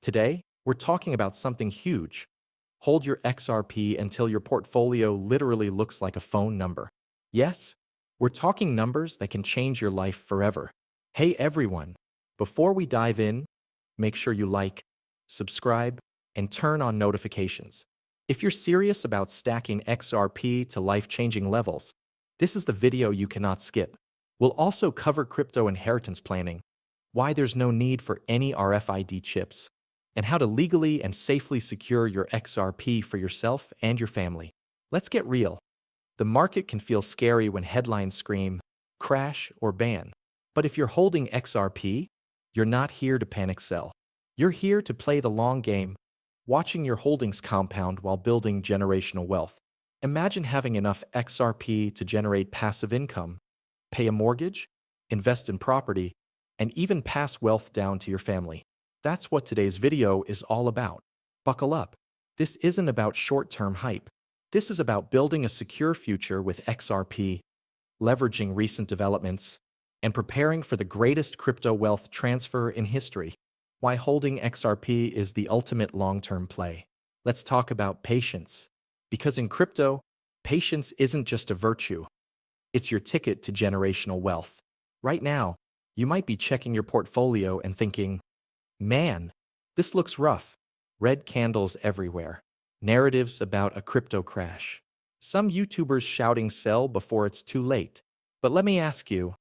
Today, we're talking about something huge. Hold your XRP until your portfolio literally looks like a phone number. Yes, we're talking numbers that can change your life forever. Hey everyone, before we dive in, make sure you like, subscribe, and turn on notifications. If you're serious about stacking XRP to life-changing levels, this is the video you cannot skip. We'll also cover crypto inheritance planning, why there's no need for any RFID chips, and how to legally and safely secure your XRP for yourself and your family. Let's get real. The market can feel scary when headlines scream, crash or ban. But if you're holding XRP, you're not here to panic sell. You're here to play the long game, watching your holdings compound while building generational wealth. Imagine having enough XRP to generate passive income, pay a mortgage, invest in property, and even pass wealth down to your family. That's what today's video is all about. Buckle up. This isn't about short-term hype. This is about building a secure future with XRP, leveraging recent developments, and preparing for the greatest crypto wealth transfer in history. Why holding XRP is the ultimate long-term play. Let's talk about patience. Because in crypto, patience isn't just a virtue. It's your ticket to generational wealth. Right now, you might be checking your portfolio and thinking, man, this looks rough. Red candles everywhere. Narratives about a crypto crash. Some YouTubers shouting sell before it's too late. But let me ask you,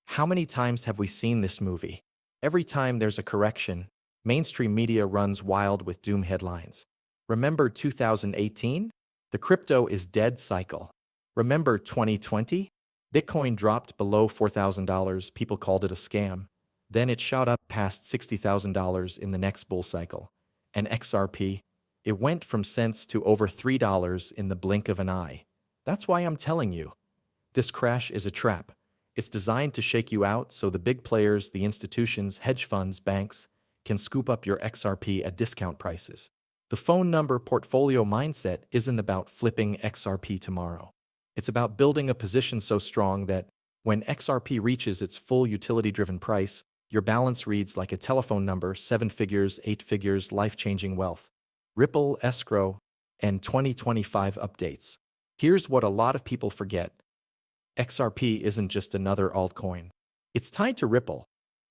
how many times have we seen this movie? Every time there's a correction, mainstream media runs wild with doom headlines. Remember 2018? The crypto is dead cycle. Remember 2020? Bitcoin dropped below $4,000. People called it a scam. Then it shot up past $60,000 in the next bull cycle. And XRP, it went from cents to over $3 in the blink of an eye. That's why I'm telling you, this crash is a trap. It's designed to shake you out so the big players, the institutions, hedge funds, banks, can scoop up your XRP at discount prices. The phone number portfolio mindset isn't about flipping XRP tomorrow. It's about building a position so strong that when XRP reaches its full utility-driven price, your balance reads like a telephone number, 7 figures, 8 figures, life-changing wealth. Ripple, escrow, and 2025 updates. Here's what a lot of people forget. XRP isn't just another altcoin. It's tied to Ripple,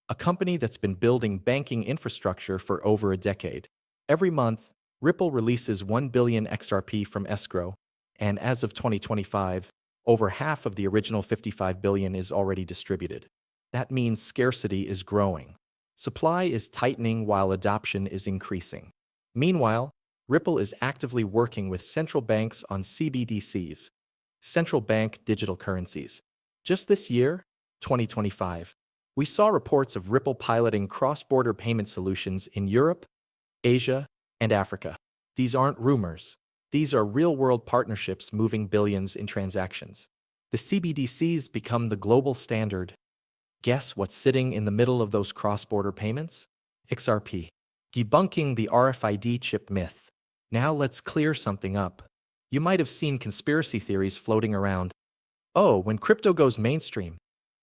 a company that's been building banking infrastructure for over a decade. Every month, Ripple releases 1 billion XRP from escrow, and as of 2025, over half of the original 55 billion is already distributed. That means scarcity is growing. Supply is tightening while adoption is increasing. Meanwhile, Ripple is actively working with central banks on CBDCs, central bank digital currencies. Just this year, 2025, we saw reports of Ripple piloting cross-border payment solutions in Europe, Asia, and Africa. These aren't rumors. These are real-world partnerships moving billions in transactions. The CBDCs become the global standard. Guess what's sitting in the middle of those cross-border payments? XRP. Debunking the RFID chip myth. Now let's clear something up. You might have seen conspiracy theories floating around. Oh, when crypto goes mainstream,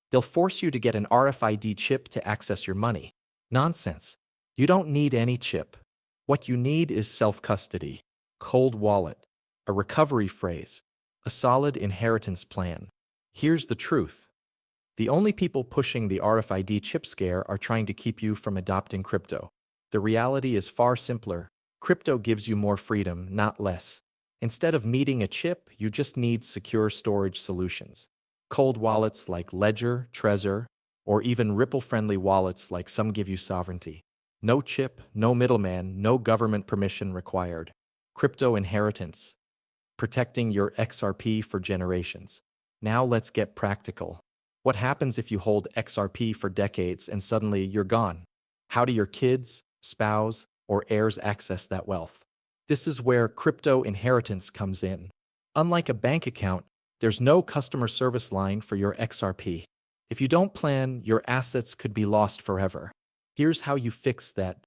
they'll force you to get an RFID chip to access your money. Nonsense. You don't need any chip. What you need is self-custody, cold wallet, a recovery phrase, a solid inheritance plan. Here's the truth. The only people pushing the RFID chip scare are trying to keep you from adopting crypto. The reality is far simpler. Crypto gives you more freedom, not less. Instead of needing a chip, you just need secure storage solutions. Cold wallets like Ledger, Trezor, or even Ripple-friendly wallets like some give you sovereignty. No chip, no middleman, no government permission required. Crypto inheritance. Protecting your XRP for generations. Now let's get practical. What happens if you hold XRP for decades and suddenly you're gone? How do your kids, spouse, or heirs access that wealth? This is where crypto inheritance comes in. Unlike a bank account, there's no customer service line for your XRP. If you don't plan, your assets could be lost forever. Here's how you fix that.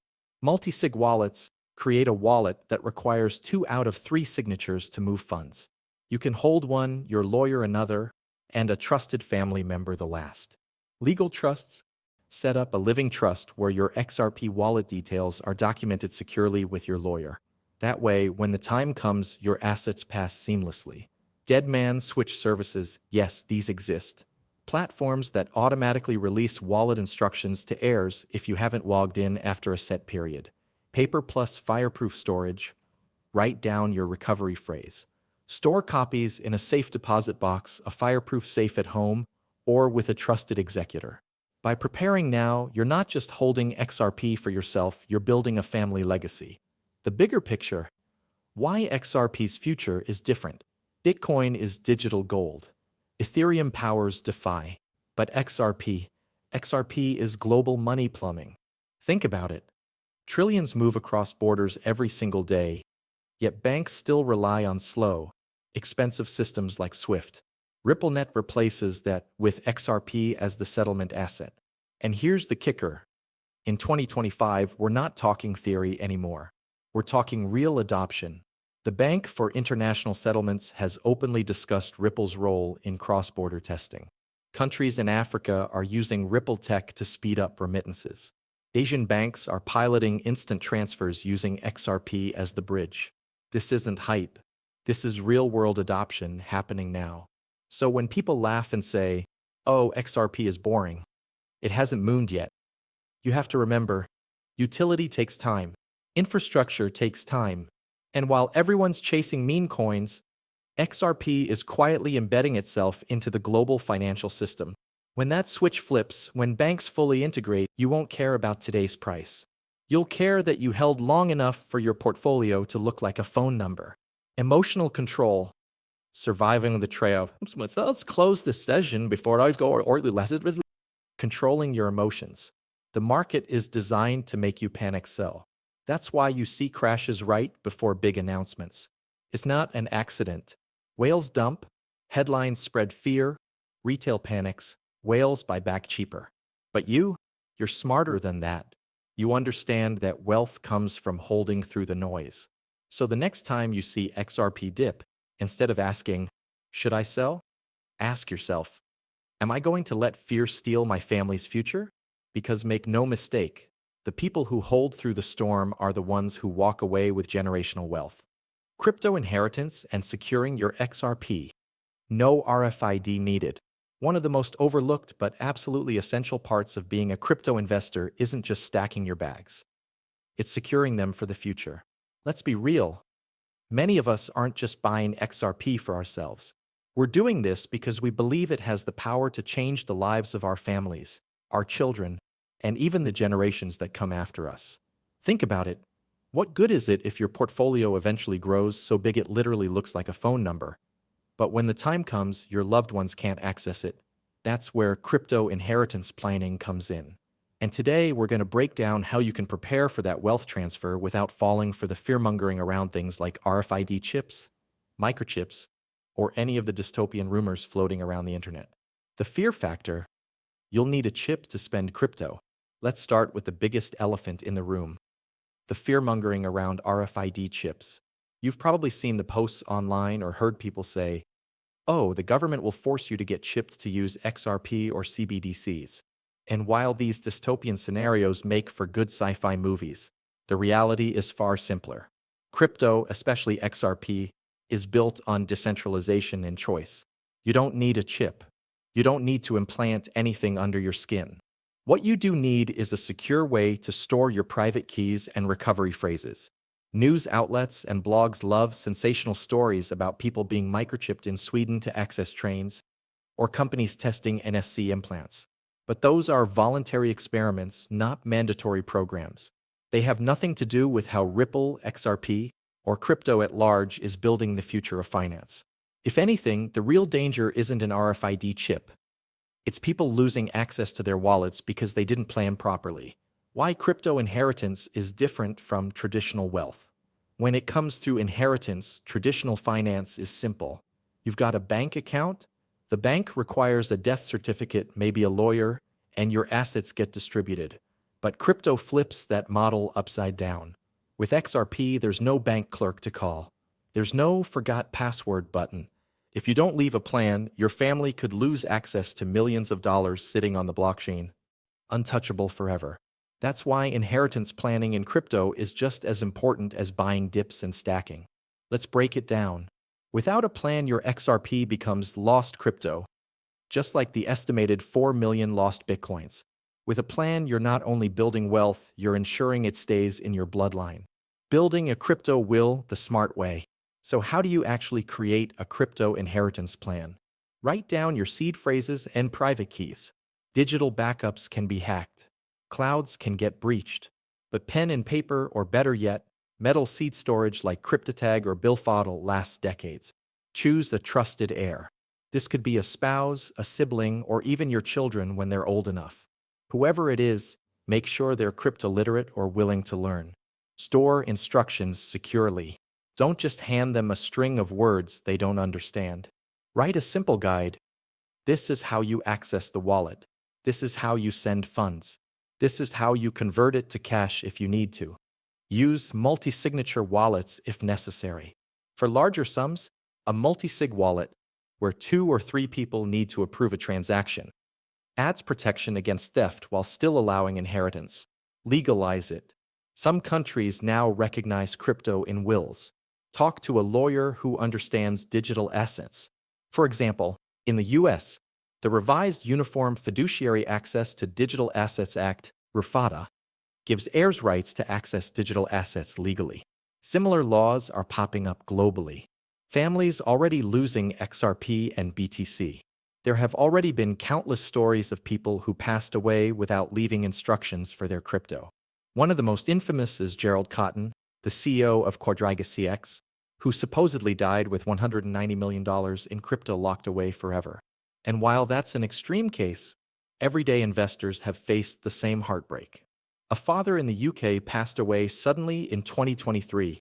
Multi-sig wallets create a wallet that requires 2 out of 3 signatures to move funds. You can hold one, your lawyer another, and a trusted family member the last. Legal trusts, Set up a living trust where your XRP wallet details are documented securely with your lawyer. That way, when the time comes, your assets pass seamlessly. Dead man switch services, yes, these exist. Platforms that automatically release wallet instructions to heirs if you haven't logged in after a set period. Paper plus fireproof storage. Write down your recovery phrase. Store copies in a safe deposit box, a fireproof safe at home, or with a trusted executor. By preparing now, you're not just holding XRP for yourself, you're building a family legacy. The bigger picture: why XRP's future is different. Bitcoin is digital gold. Ethereum powers DeFi. But XRP is global money plumbing. Think about it. Trillions move across borders every single day, yet banks still rely on slow, expensive systems like SWIFT. RippleNet replaces that with XRP as the settlement asset. And here's the kicker. In 2025, we're not talking theory anymore. We're talking real adoption. The Bank for International Settlements has openly discussed Ripple's role in cross-border testing. Countries in Africa are using Ripple tech to speed up remittances. Asian banks are piloting instant transfers using XRP as the bridge. This isn't hype. This is real-world adoption happening now. So when people laugh and say, "Oh, XRP is boring," it hasn't mooned yet. You have to remember, utility takes time. Infrastructure takes time. And while everyone's chasing meme coins, XRP is quietly embedding itself into the global financial system. When that switch flips, when banks fully integrate, you won't care about today's price. You'll care that you held long enough for your portfolio to look like a phone number. Emotional control. Surviving the trail. Let's close this session before I go or less. Controlling your emotions. The market is designed to make you panic sell. That's why you see crashes right before big announcements. It's not an accident. Whales dump, headlines spread fear, retail panics, whales buy back cheaper. But you're smarter than that. You understand that wealth comes from holding through the noise. So the next time you see XRP dip, instead of asking, "Should I sell?" ask yourself, "Am I going to let fear steal my family's future?" Because make no mistake, the people who hold through the storm are the ones who walk away with generational wealth. Crypto inheritance and securing your XRP. No RFID needed. One of the most overlooked but absolutely essential parts of being a crypto investor isn't just stacking your bags. It's securing them for the future. Let's be real. Many of us aren't just buying XRP for ourselves. We're doing this because we believe it has the power to change the lives of our families, our children, and even the generations that come after us. Think about it. What good is it if your portfolio eventually grows so big it literally looks like a phone number? But when the time comes, your loved ones can't access it. That's where crypto inheritance planning comes in. And today, we're going to break down how you can prepare for that wealth transfer without falling for the fear-mongering around things like RFID chips, microchips, or any of the dystopian rumors floating around the internet. The fear factor: you'll need a chip to spend crypto. Let's start with the biggest elephant in the room: the fear-mongering around RFID chips. You've probably seen the posts online or heard people say, "Oh, the government will force you to get chipped to use XRP or CBDCs." And while these dystopian scenarios make for good sci-fi movies, the reality is far simpler. Crypto, especially XRP, is built on decentralization and choice. You don't need a chip. You don't need to implant anything under your skin. What you do need is a secure way to store your private keys and recovery phrases. News outlets and blogs love sensational stories about people being microchipped in Sweden to access trains, or companies testing NFC implants. But those are voluntary experiments, not mandatory programs. They have nothing to do with how Ripple, XRP, or crypto at large is building the future of finance. If anything, the real danger isn't an RFID chip. It's people losing access to their wallets because they didn't plan properly. Why crypto inheritance is different from traditional wealth. When it comes to inheritance, traditional finance is simple. You've got a bank account. The bank requires a death certificate, maybe a lawyer, and your assets get distributed. But crypto flips that model upside down. With XRP, there's no bank clerk to call. There's no forgot password button. If you don't leave a plan, your family could lose access to millions of dollars sitting on the blockchain. untouchable forever. That's why inheritance planning in crypto is just as important as buying dips and stacking. Let's break it down. Without a plan, your XRP becomes lost crypto, just like the estimated 4 million lost bitcoins. With a plan, you're not only building wealth, you're ensuring it stays in your bloodline. Building a crypto will the smart way. So how do you actually create a crypto inheritance plan? Write down your seed phrases and private keys. Digital backups can be hacked. Clouds can get breached. But pen and paper, or better yet, metal seed storage like CryptoTag or Billfodl lasts decades. Choose a trusted heir. This could be a spouse, a sibling, or even your children when they're old enough. Whoever it is, make sure they're crypto literate or willing to learn. Store instructions securely. Don't just hand them a string of words they don't understand. Write a simple guide. This is how you access the wallet. This is how you send funds. This is how you convert it to cash if you need to. Use multi-signature wallets if necessary. For larger sums, a multi-sig wallet, where 2 or 3 people need to approve a transaction, adds protection against theft while still allowing inheritance. Legalize it. Some countries now recognize crypto in wills. Talk to a lawyer who understands digital assets. For example, in the US, the revised Uniform Fiduciary Access to Digital Assets Act, RFADA, gives heirs rights to access digital assets legally. Similar laws are popping up globally. Families already losing XRP and BTC. There have already been countless stories of people who passed away without leaving instructions for their crypto. One of the most infamous is Gerald Cotton, the CEO of Quadriga CX, who supposedly died with $190 million in crypto locked away forever. And while that's an extreme case, everyday investors have faced the same heartbreak. A father in the UK passed away suddenly in 2023,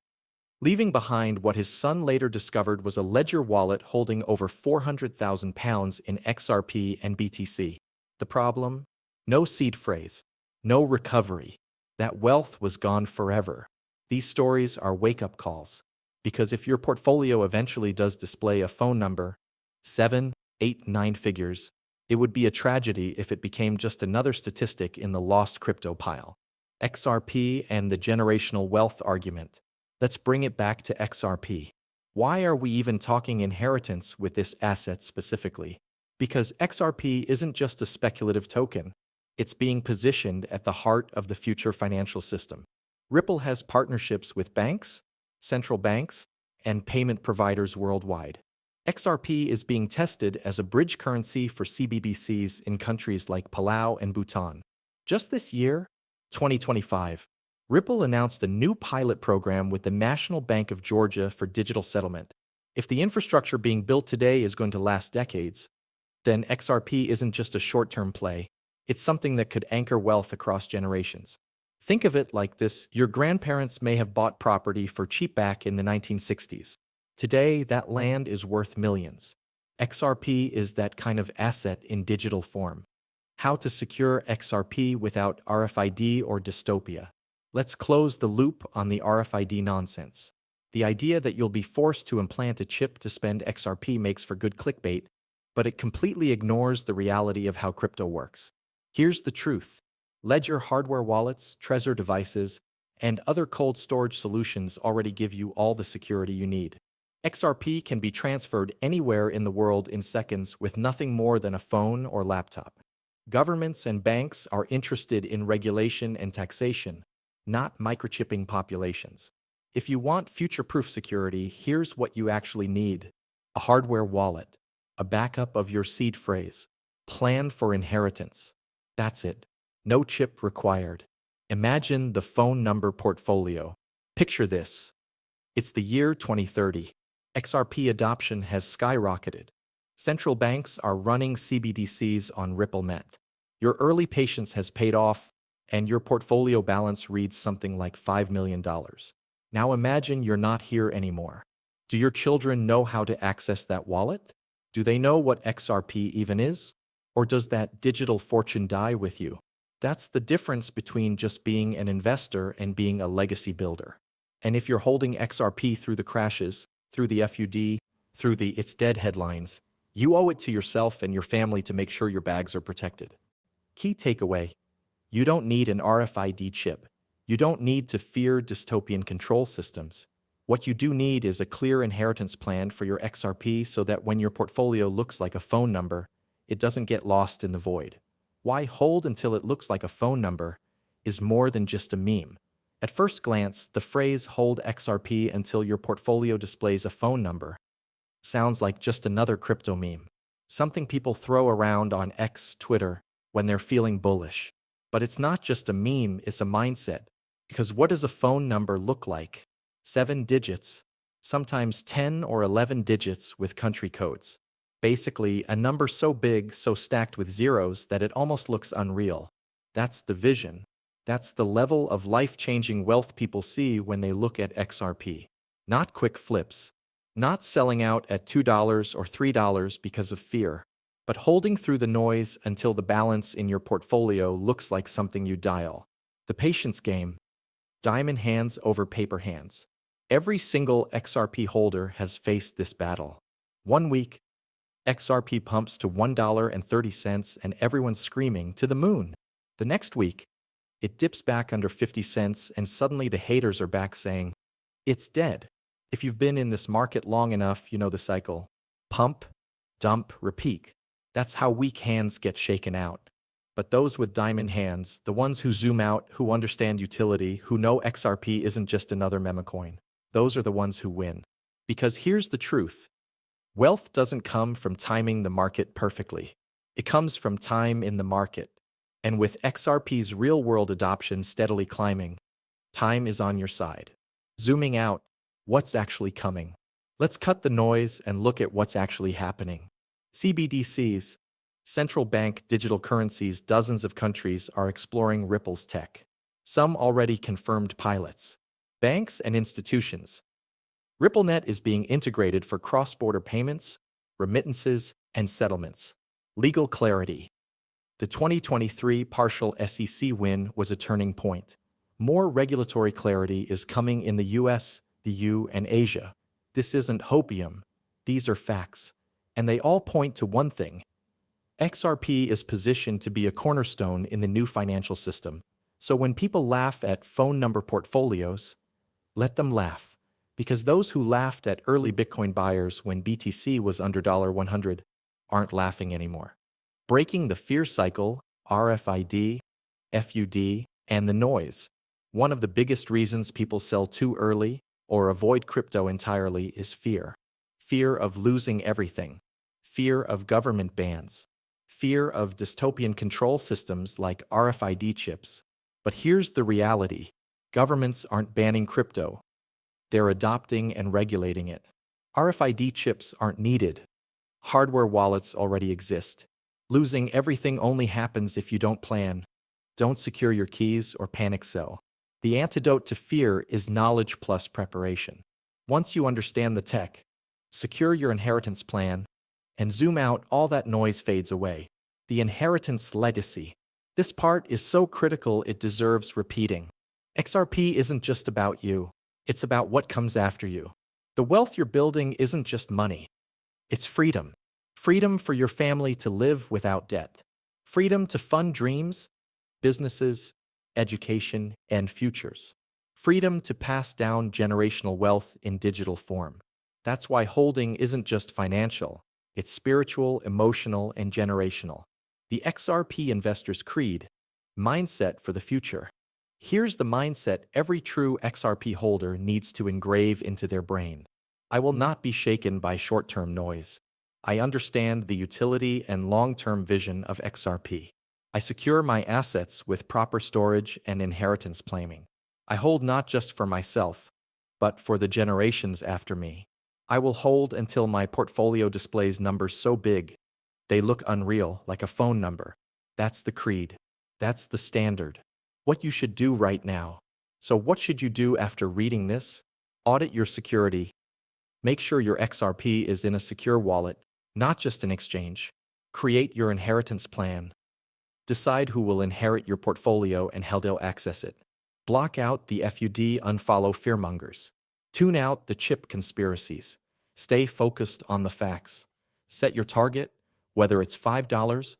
leaving behind what his son later discovered was a ledger wallet holding over £400,000 in XRP and BTC. The problem? No seed phrase, no recovery. That wealth was gone forever. These stories are wake-up calls, because if your portfolio eventually does display a phone number, 7, 8, 9 figures, it would be a tragedy if it became just another statistic in the lost crypto pile. XRP and the generational wealth argument. Let's bring it back to XRP. Why are we even talking inheritance with this asset specifically? Because XRP isn't just a speculative token. It's being positioned at the heart of the future financial system. Ripple has partnerships with banks, central banks, and payment providers worldwide. XRP is being tested as a bridge currency for CBDCs in countries like Palau and Bhutan. Just this year, 2025, Ripple announced a new pilot program with the National Bank of Georgia for digital settlement. If the infrastructure being built today is going to last decades, then XRP isn't just a short-term play. It's something that could anchor wealth across generations. Think of it like this: your grandparents may have bought property for cheap back in the 1960s. Today, that land is worth millions. XRP is that kind of asset in digital form. How to secure XRP without RFID or dystopia. Let's close the loop on the RFID nonsense. The idea that you'll be forced to implant a chip to spend XRP makes for good clickbait, but it completely ignores the reality of how crypto works. Here's the truth. Ledger hardware wallets, Trezor devices, and other cold storage solutions already give you all the security you need. XRP can be transferred anywhere in the world in seconds with nothing more than a phone or laptop. Governments and banks are interested in regulation and taxation, not microchipping populations. If you want future-proof security, here's what you actually need: a hardware wallet, a backup of your seed phrase, plan for inheritance. That's it. No chip required. Imagine the phone number portfolio. Picture this. It's the year 2030. XRP adoption has skyrocketed. Central banks are running CBDCs on RippleNet. Your early patience has paid off, and your portfolio balance reads something like $5 million. Now imagine you're not here anymore. Do your children know how to access that wallet? Do they know what XRP even is? Or does that digital fortune die with you? That's the difference between just being an investor and being a legacy builder. And if you're holding XRP through the crashes, through the FUD, through the "it's dead" headlines, you owe it to yourself and your family to make sure your bags are protected. Key takeaway: You don't need an RFID chip. You don't need to fear dystopian control systems. What you do need is a clear inheritance plan for your XRP so that when your portfolio looks like a phone number, it doesn't get lost in the void. Why hold until it looks like a phone number is more than just a meme. At first glance, the phrase hold XRP until your portfolio displays a phone number sounds like just another crypto meme, something people throw around on X, Twitter, when they're feeling bullish. But it's not just a meme, it's a mindset. Because what does a phone number look like? 7 digits, sometimes 10 or 11 digits with country codes. Basically, a number so big, so stacked with zeros that it almost looks unreal. That's the vision. That's the level of life-changing wealth people see when they look at XRP. Not quick flips. Not selling out at $2 or $3 because of fear, but holding through the noise until the balance in your portfolio looks like something you dial. The patience game. Diamond hands over paper hands. Every single XRP holder has faced this battle. 1 week, XRP pumps to $1.30 and everyone's screaming to the moon. The next week, it dips back under 50 cents and suddenly the haters are back saying, it's dead. If you've been in this market long enough, you know the cycle. Pump, dump, repeat. That's how weak hands get shaken out. But those with diamond hands, the ones who zoom out, who understand utility, who know XRP isn't just another meme coin, those are the ones who win. Because here's the truth. Wealth doesn't come from timing the market perfectly. It comes from time in the market. And with XRP's real-world adoption steadily climbing, time is on your side. Zooming out, what's actually coming? Let's cut the noise and look at what's actually happening. CBDCs, central bank digital currencies, dozens of countries are exploring Ripple's tech. Some already confirmed pilots. Banks and institutions. RippleNet is being integrated for cross-border payments, remittances, and settlements. Legal clarity. The 2023 partial SEC win was a turning point. More regulatory clarity is coming in the US, the EU, and Asia. This isn't hopium. These are facts. And they all point to one thing. XRP is positioned to be a cornerstone in the new financial system. So when people laugh at phone number portfolios, let them laugh. Because those who laughed at early Bitcoin buyers when BTC was under $100 aren't laughing anymore. Breaking the fear cycle, RFID, FUD, and the noise. One of the biggest reasons people sell too early or avoid crypto entirely is fear. Fear of losing everything. Fear of government bans. Fear of dystopian control systems like RFID chips. But here's the reality. Governments aren't banning crypto. They're adopting and regulating it. RFID chips aren't needed. Hardware wallets already exist. Losing everything only happens if you don't plan, don't secure your keys, or panic sell. The antidote to fear is knowledge plus preparation. Once you understand the tech, secure your inheritance plan, and zoom out, all that noise fades away. The inheritance legacy. This part is so critical it deserves repeating. XRP isn't just about you. It's about what comes after you. The wealth you're building isn't just money. It's freedom. Freedom for your family to live without debt. Freedom to fund dreams, businesses, education, and futures. Freedom to pass down generational wealth in digital form. That's why holding isn't just financial. It's spiritual, emotional, and generational. The XRP investor's creed, mindset for the future. Here's the mindset every true XRP holder needs to engrave into their brain. I will not be shaken by short-term noise. I understand the utility and long-term vision of XRP. I secure my assets with proper storage and inheritance planning. I hold not just for myself, but for the generations after me. I will hold until my portfolio displays numbers so big, they look unreal, like a phone number. That's the creed. That's the standard. What you should do right now. So what should you do after reading this? Audit your security. Make sure your XRP is in a secure wallet, not just an exchange. Create your inheritance plan. Decide who will inherit your portfolio and how they'll access it. Block out the FUD, unfollow fearmongers. Tune out the chip conspiracies. Stay focused on the facts. Set your target, whether it's $5,